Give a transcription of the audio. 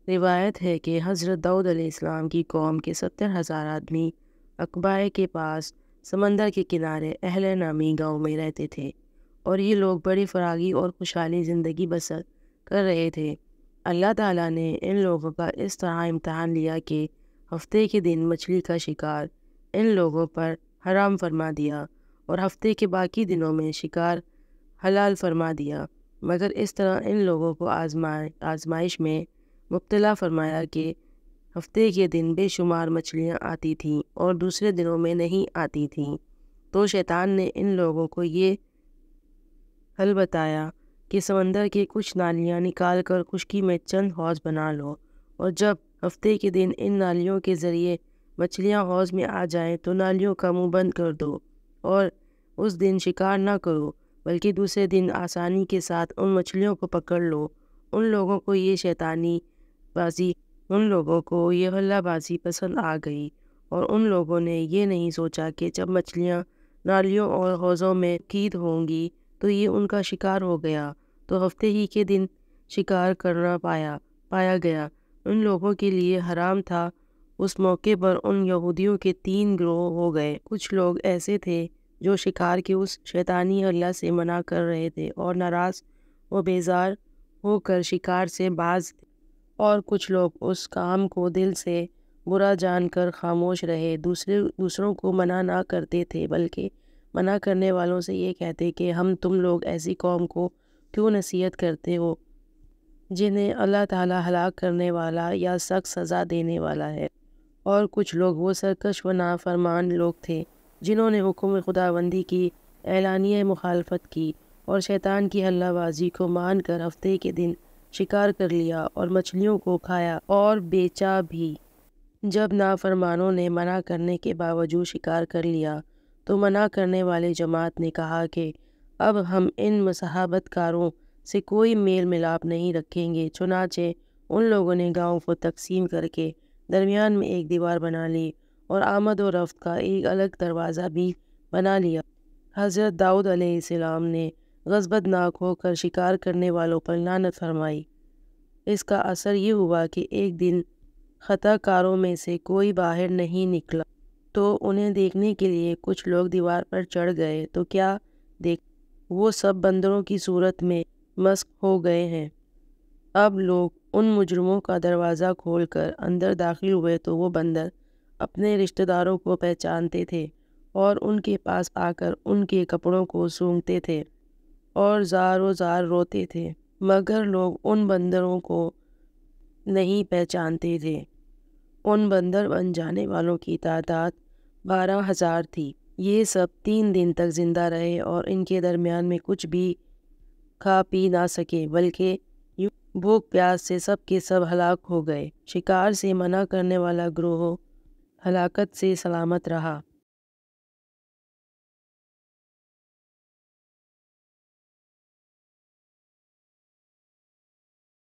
روایت ہے کہ حضرت داؤد علیہ السلام کی قوم کے 70,000 آدمی عقبہ کے پاس سمندر کے کنارے اہل نامی گاؤں میں رہتے تھے، اور یہ لوگ بڑی فراغی اور خوشحالی زندگی بسر کر رہے تھے۔ اللہ تعالیٰ نے ان لوگوں کا اس طرح امتحان لیا کہ ہفتے کے دن مچھلی کا شکار ان لوگوں پر حرام فرما دیا اور ہفتے کے باقی دنوں میں شکار حلال فرما دیا، مگر اس طرح ان لوگوں کو آزمائش میں مبتلا فرمایا کہ ہفتے کے دن بے شمار مچھلیاں آتی تھیں اور دوسرے دنوں میں نہیں آتی تھیں۔ تو شیطان نے ان لوگوں کو یہ حل بتایا کہ سمندر کے کچھ نالیاں نکال کر خشکی میں چند حوض بنا لو، اور جب ہفتے کے دن ان نالیوں کے ذریعے مچھلیاں حوض میں آ جائیں تو نالیوں کا منہ بند کر دو اور اس دن شکار نہ کرو، بلکہ دوسرے دن آسانی کے ساتھ ان مچھلیوں کو پکڑ لو۔ ان لوگوں کو یہ حلہ بازی پسند آ گئی، اور ان لوگوں نے یہ نہیں سوچا کہ جب مچھلیاں نالیوں اور حوضوں میں قید ہوں گی تو یہ ان کا شکار ہو گیا، تو ہفتے ہی کے دن شکار کرنا پایا گیا۔ ان لوگوں کے لیے حرام تھا۔ اس موقع پر ان یہودیوں کے 3 گروہ ہو گئے۔ کچھ لوگ ایسے تھے جو شکار کے اس شیطانی حلہ سے منع کر رہے تھے اور ناراض و بیزار ہو کر شکار سے باز تھے، اور کچھ لوگ اس کام کو دل سے برا جان کر خاموش رہے۔ دوسروں کو منع نہ کرتے تھے، بلکہ منع کرنے والوں سے یہ کہتے کہ تم لوگ ایسی قوم کو کیوں نصیحت کرتے ہو جنہیں اللہ تعالیٰ ہلاک کرنے والا یا سخت سزا دینے والا ہے۔ اور کچھ لوگ وہ سرکش و نافرمان لوگ تھے جنہوں نے حکم خداوندی کی اعلانیہ مخالفت کی اور شیطان کی حلہ بازی کو مان کر ہفتے کے دن شکار کر لیا اور مچھلیوں کو کھایا اور بیچا بھی۔ جب نافرمانوں نے منع کرنے کے باوجود شکار کر لیا تو منع کرنے والے جماعت نے کہا کہ اب ہم ان مصاحبت کاروں سے کوئی میل ملاپ نہیں رکھیں گے۔ چنانچہ ان لوگوں نے گاؤں کو تقسیم کر کے درمیان میں ایک دیوار بنا لی اور آمد و رفت کا ایک الگ دروازہ بھی بنا لیا۔ حضرت داؤد علیہ السلام نے غضبناک ہو کر شکار کرنے والوں پر لعنت فرمائی۔ اس کا اثر یہ ہوا کہ ایک دن خطا کاروں میں سے کوئی باہر نہیں نکلا، تو انہیں دیکھنے کے لیے کچھ لوگ دیوار پر چڑھ گئے تو کیا دیکھ وہ سب بندروں کی صورت میں مسخ ہو گئے ہیں۔ اب لوگ ان مجرموں کا دروازہ کھول کر اندر داخل ہوئے تو وہ بندر اپنے رشتہ داروں کو پہچانتے تھے اور ان کے پاس آ کر ان کے کپڑوں کو سونگھتے تھے اور زار و زار روتے تھے، مگر لوگ ان بندروں کو نہیں پہچانتے تھے۔ ان بندر بن جانے والوں کی تعداد 12,000 تھی۔ یہ سب 3 دن تک زندہ رہے اور ان کے درمیان میں کچھ بھی کھا پی نہ سکے، بلکہ بھوک پیاس سے سب کے سب ہلاک ہو گئے۔ شکار سے منع کرنے والا گروہ ہلاکت سے سلامت رہا۔